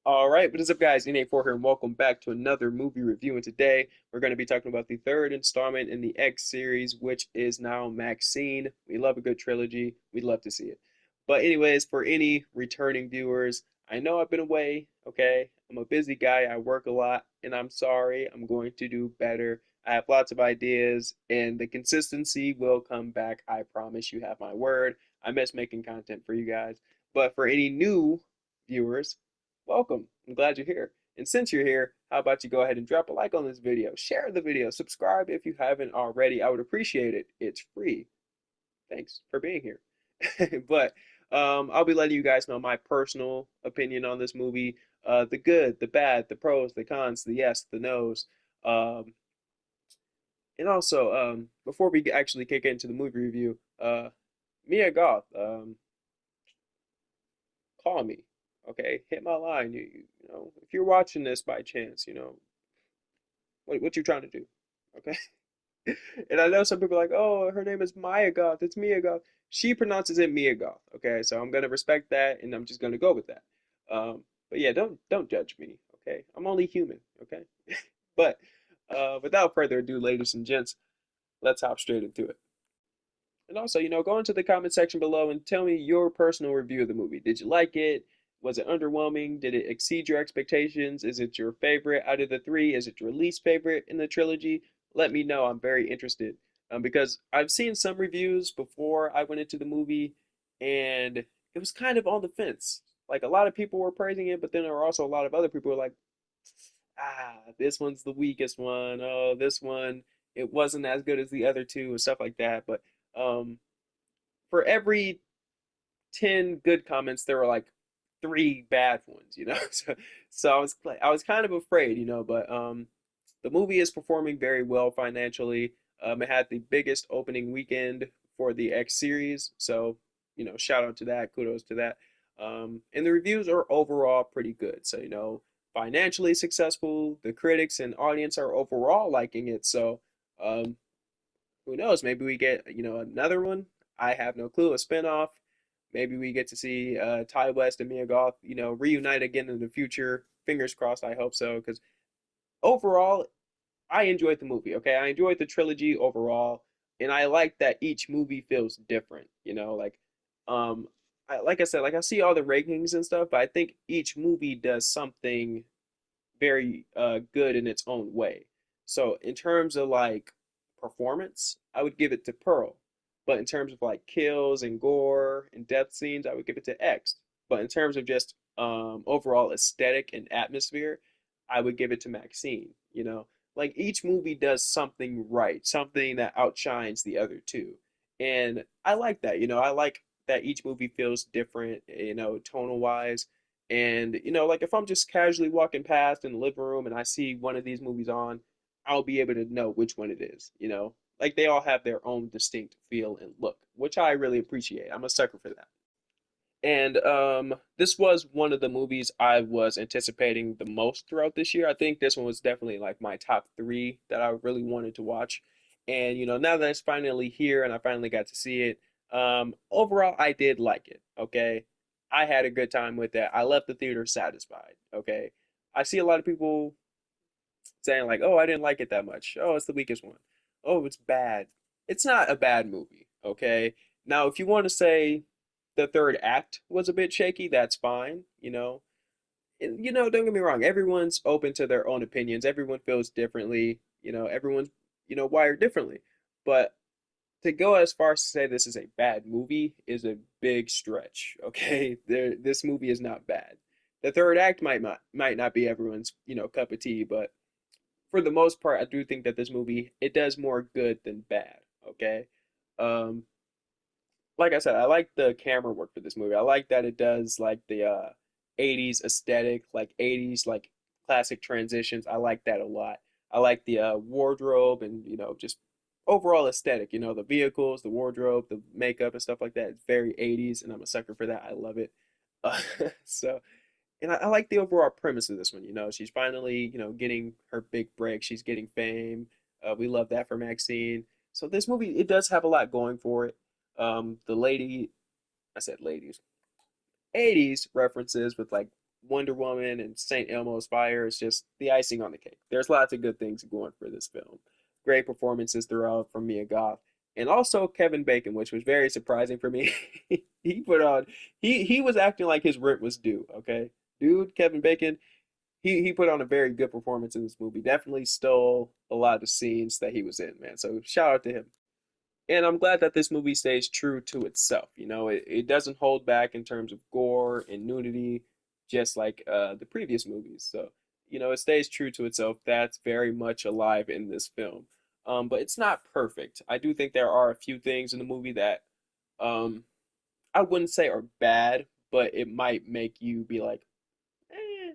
All right, what is up, guys? NA4 here, and welcome back to another movie review. And today we're going to be talking about the third installment in the X series, which is now MaXXXine. We love a good trilogy. We'd love to see it. But, anyways, for any returning viewers, I know I've been away, okay? I'm a busy guy. I work a lot, and I'm sorry. I'm going to do better. I have lots of ideas, and the consistency will come back. I promise you have my word. I miss making content for you guys. But for any new viewers, welcome. I'm glad you're here. And since you're here, how about you go ahead and drop a like on this video, share the video, subscribe if you haven't already. I would appreciate it. It's free. Thanks for being here. But I'll be letting you guys know my personal opinion on this movie, the good, the bad, the pros, the cons, the yes, the no's. Um, and also, before we actually kick into the movie review, Mia Goth, call me. Okay, hit my line. You know, if you're watching this by chance, what you trying to do? Okay. And I know some people are like, oh, her name is Maya Goth. It's Mia Goth. She pronounces it Mia Goth. Okay, so I'm gonna respect that, and I'm just gonna go with that. But yeah, don't judge me. Okay, I'm only human. Okay, but without further ado, ladies and gents, let's hop straight into it. And also, go into the comment section below and tell me your personal review of the movie. Did you like it? Was it underwhelming? Did it exceed your expectations? Is it your favorite out of the three? Is it your least favorite in the trilogy? Let me know. I'm very interested. Because I've seen some reviews before I went into the movie, and it was kind of on the fence. Like, a lot of people were praising it, but then there were also a lot of other people who were like, this one's the weakest one. Oh, this one, it wasn't as good as the other two, and stuff like that. But um, for every 10 good comments, there were like three bad ones. So I was kind of afraid, but the movie is performing very well financially. It had the biggest opening weekend for the X series, so shout out to that, kudos to that. And the reviews are overall pretty good. So financially successful. The critics and audience are overall liking it. So um, who knows? Maybe we get another one. I have no clue. A spinoff. Maybe we get to see Ty West and Mia Goth, reunite again in the future. Fingers crossed. I hope so. Because overall, I enjoyed the movie. Okay, I enjoyed the trilogy overall, and I like that each movie feels different. Um, like I said, like I see all the rankings and stuff, but I think each movie does something very good in its own way. So in terms of like performance, I would give it to Pearl. But in terms of like kills and gore and death scenes, I would give it to X. But in terms of just overall aesthetic and atmosphere, I would give it to Maxine. Like each movie does something right, something that outshines the other two. And I like that. I like that each movie feels different, tonal wise. And like if I'm just casually walking past in the living room and I see one of these movies on, I'll be able to know which one it is. Like they all have their own distinct feel and look, which I really appreciate. I'm a sucker for that. And this was one of the movies I was anticipating the most throughout this year. I think this one was definitely like my top three that I really wanted to watch. And now that it's finally here and I finally got to see it, overall I did like it. Okay, I had a good time with that. I left the theater satisfied. Okay, I see a lot of people saying like, "Oh, I didn't like it that much. Oh, it's the weakest one. Oh, it's bad." It's not a bad movie. Okay, now if you want to say the third act was a bit shaky, that's fine. Don't get me wrong. Everyone's open to their own opinions. Everyone feels differently. Everyone's wired differently. But to go as far as to say this is a bad movie is a big stretch. Okay, this movie is not bad. The third act might not be everyone's cup of tea, but for the most part, I do think that this movie it does more good than bad. Okay, um, like I said, I like the camera work for this movie. I like that it does like the 80s aesthetic, like 80s like classic transitions. I like that a lot. I like the wardrobe and just overall aesthetic, the vehicles, the wardrobe, the makeup and stuff like that. It's very 80s and I'm a sucker for that. I love it. Uh, so and I like the overall premise of this one. She's finally, getting her big break. She's getting fame. We love that for Maxine. So this movie, it does have a lot going for it. The lady, I said ladies, 80s references with like Wonder Woman and Saint Elmo's Fire is just the icing on the cake. There's lots of good things going for this film. Great performances throughout from Mia Goth, and also Kevin Bacon, which was very surprising for me. he put on he was acting like his rent was due. Okay, dude, Kevin Bacon. He put on a very good performance in this movie. Definitely stole a lot of the scenes that he was in, man. So shout out to him. And I'm glad that this movie stays true to itself. You know, it doesn't hold back in terms of gore and nudity, just like the previous movies. So, you know, it stays true to itself. That's very much alive in this film. But it's not perfect. I do think there are a few things in the movie that um, I wouldn't say are bad, but it might make you be like, eh,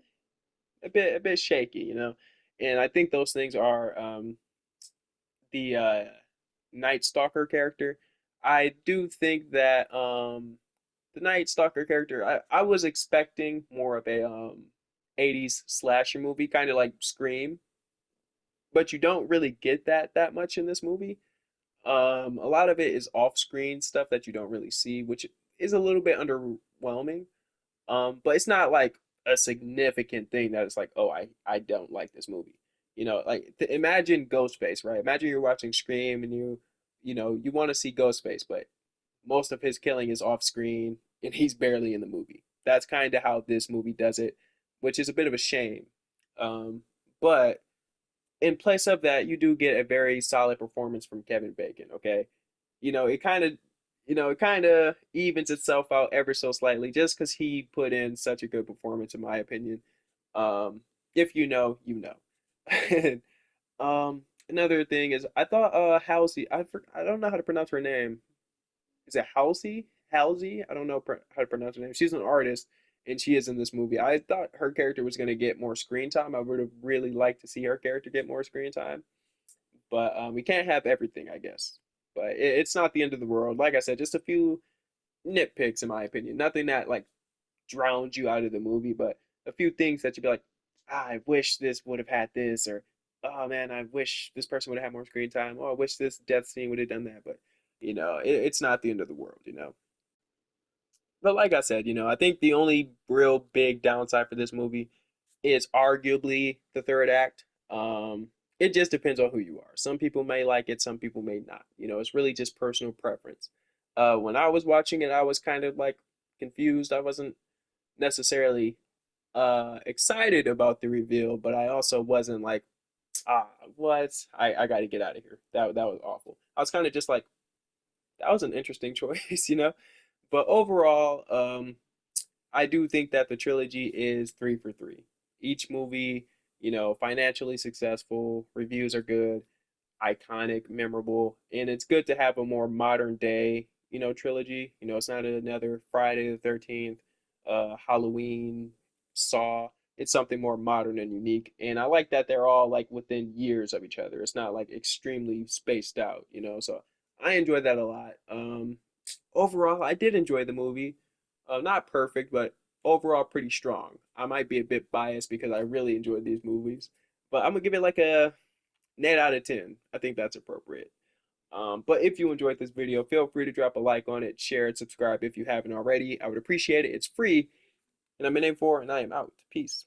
a bit shaky, you know. And I think those things are the Night Stalker character. I do think that the Night Stalker character, I was expecting more of a 80s slasher movie, kind of like Scream, but you don't really get that much in this movie. A lot of it is off-screen stuff that you don't really see, which is a little bit underwhelming. But it's not like a significant thing that it's like, oh, I don't like this movie. You know, like imagine Ghostface, right? Imagine you're watching Scream and you know, you want to see Ghostface, but most of his killing is off screen and he's barely in the movie. That's kind of how this movie does it, which is a bit of a shame. Um, but in place of that, you do get a very solid performance from Kevin Bacon. Okay, you know it kind of evens itself out ever so slightly just because he put in such a good performance, in my opinion. If you know, you know. Another thing is I thought Halsey, I don't know how to pronounce her name. Is it Halsey? Halsey? I don't know how to pronounce her name. She's an artist and she is in this movie. I thought her character was going to get more screen time. I would have really liked to see her character get more screen time, but we can't have everything, I guess. But it's not the end of the world. Like I said, just a few nitpicks in my opinion. Nothing that like drowns you out of the movie, but a few things that you'd be like, ah, I wish this would have had this, or oh man, I wish this person would have had more screen time. Oh, I wish this death scene would have done that. But you know, it's not the end of the world, you know. But like I said, you know, I think the only real big downside for this movie is arguably the third act. It just depends on who you are. Some people may like it, some people may not. You know, it's really just personal preference. When I was watching it, I was kind of like confused. I wasn't necessarily excited about the reveal, but I also wasn't like, ah, what? I got to get out of here. That was awful. I was kind of just like, that was an interesting choice, you know. But overall, I do think that the trilogy is three for three. Each movie, you know, financially successful, reviews are good, iconic, memorable, and it's good to have a more modern day, you know, trilogy. You know, it's not another Friday the 13th, Halloween, Saw. It's something more modern and unique. And I like that they're all like within years of each other. It's not like extremely spaced out, you know. So I enjoyed that a lot. Overall, I did enjoy the movie. Not perfect, but overall pretty strong. I might be a bit biased because I really enjoyed these movies, but I'm gonna give it like a 8 out of 10. I think that's appropriate. But if you enjoyed this video, feel free to drop a like on it, share it, subscribe if you haven't already. I would appreciate it. It's free, and I'm in A4, and I am out. Peace.